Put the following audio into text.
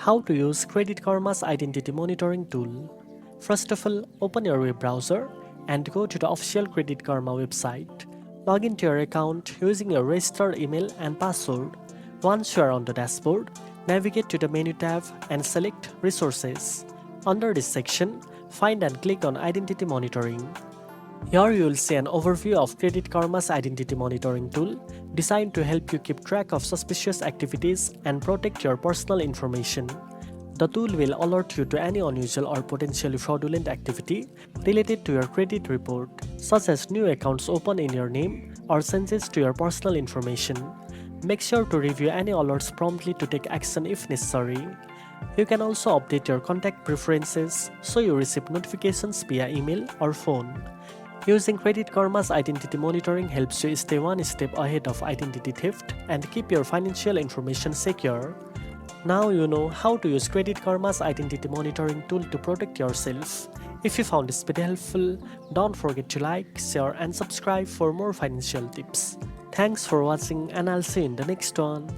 How to use Credit Karma's identity monitoring tool. First of all, open your web browser and go to the official Credit Karma website. Log into your account using your registered email and password. Once you are on the dashboard, navigate to the menu tab and select Resources. Under this section, find and click on Identity Monitoring. Here you will see an overview of Credit Karma's identity monitoring tool, designed to help you keep track of suspicious activities and protect your personal information. The tool will alert you to any unusual or potentially fraudulent activity related to your credit report, such as new accounts opened in your name or changes to your personal information. Make sure to review any alerts promptly to take action if necessary. You can also update your contact preferences so you receive notifications via email or phone. Using Credit Karma's identity monitoring helps you stay one step ahead of identity theft and keep your financial information secure. Now you know how to use Credit Karma's identity monitoring tool to protect yourself. If you found this video helpful, don't forget to like, share and subscribe for more financial tips. Thanks for watching and I'll see you in the next one.